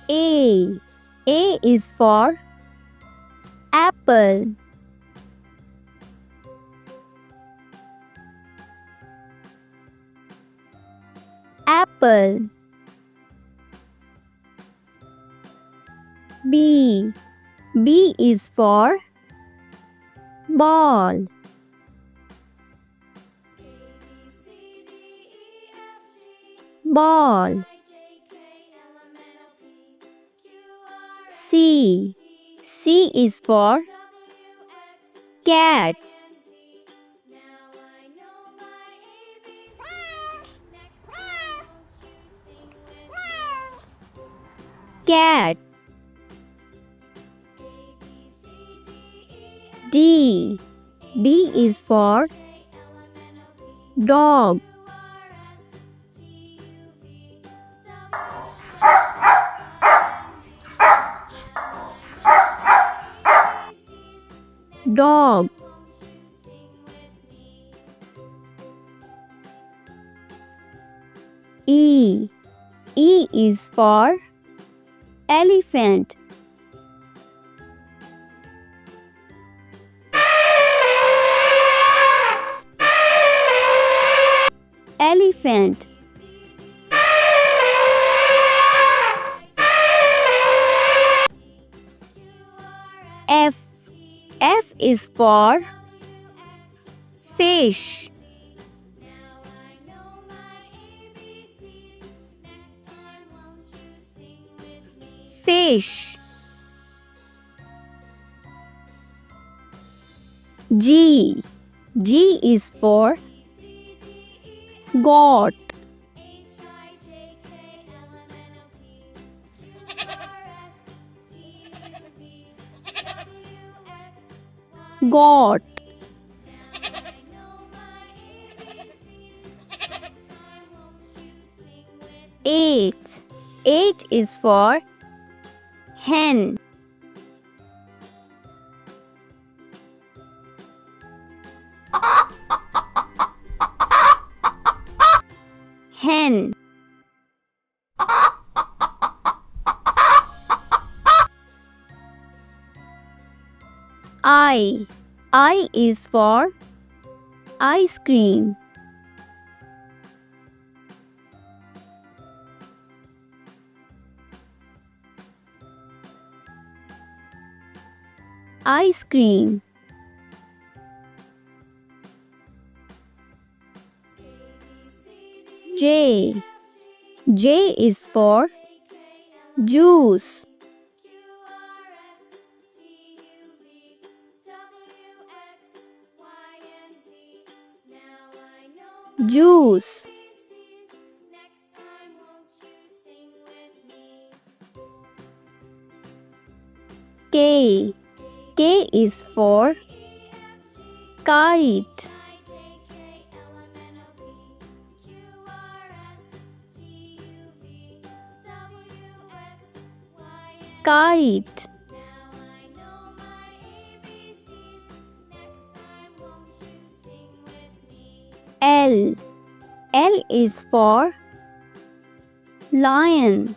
A. A is for apple. Apple. B. B is for ball. Ball. C. C is for cat. Cat. D. D is for dog. Dog. E. E is for elephant. Elephant. F. F is for fish. Fish. G. G is for goat. Goat. H. H is for hen. Hen. I. I is for ice cream. Ice cream. J. J is for juice. Juice. K. K is for kite. Kite. L. L is for lion.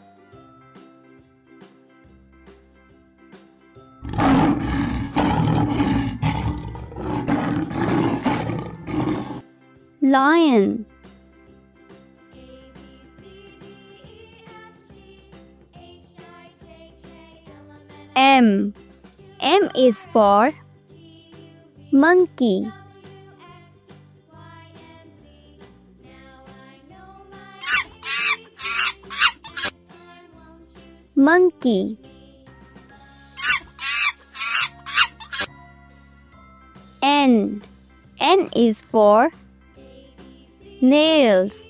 Lion. M. M is for monkey. Monkey. N. N is for nails.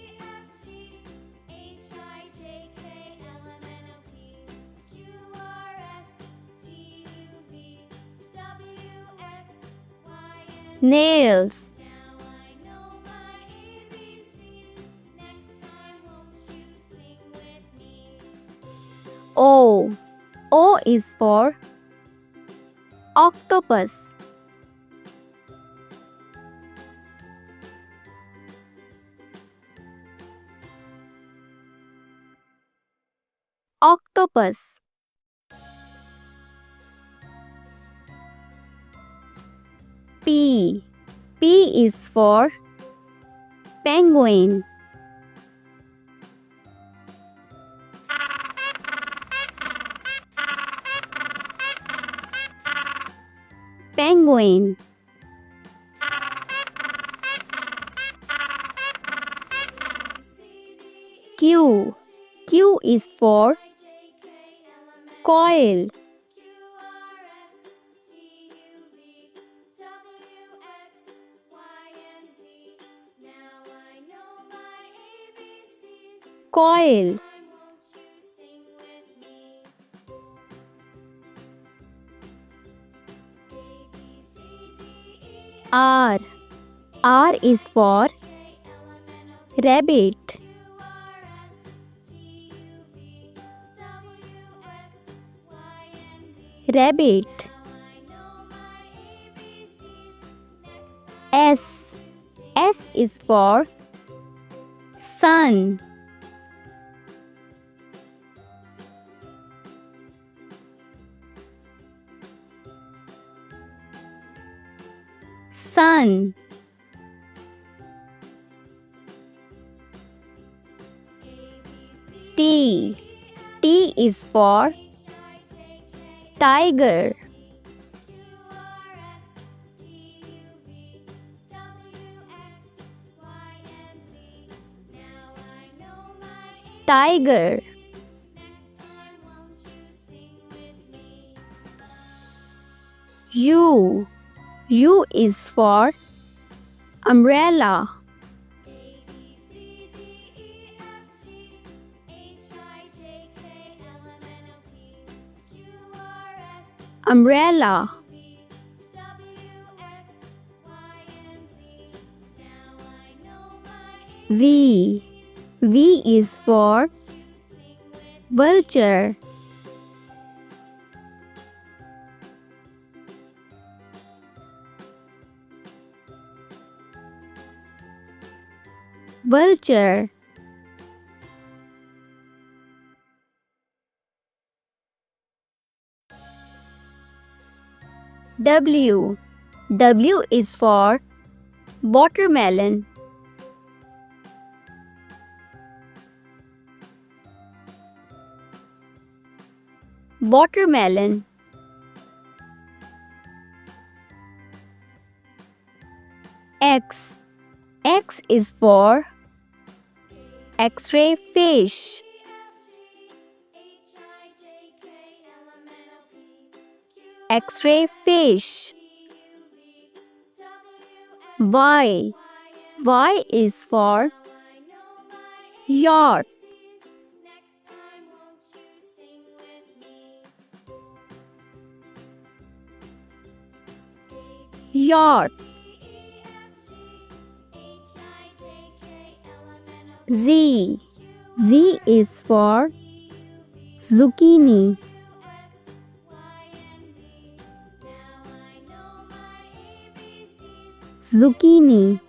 Nails. O. O is for octopus. octopus. P. P is for penguin. Penguin. Q. Q is for coil. Coil. R. R is for rabbit. Rabbit. S. S is for sun. Sun. T. T is for tiger. Tiger. U. U is for umbrella. Umbrella. V. V is for vulture. Vulture. W. W is for watermelon. Watermelon. X. X is for X-ray fish. X-ray fish. Y. Y is for yacht. Yacht. Z. Z is for zucchini. Zucchini.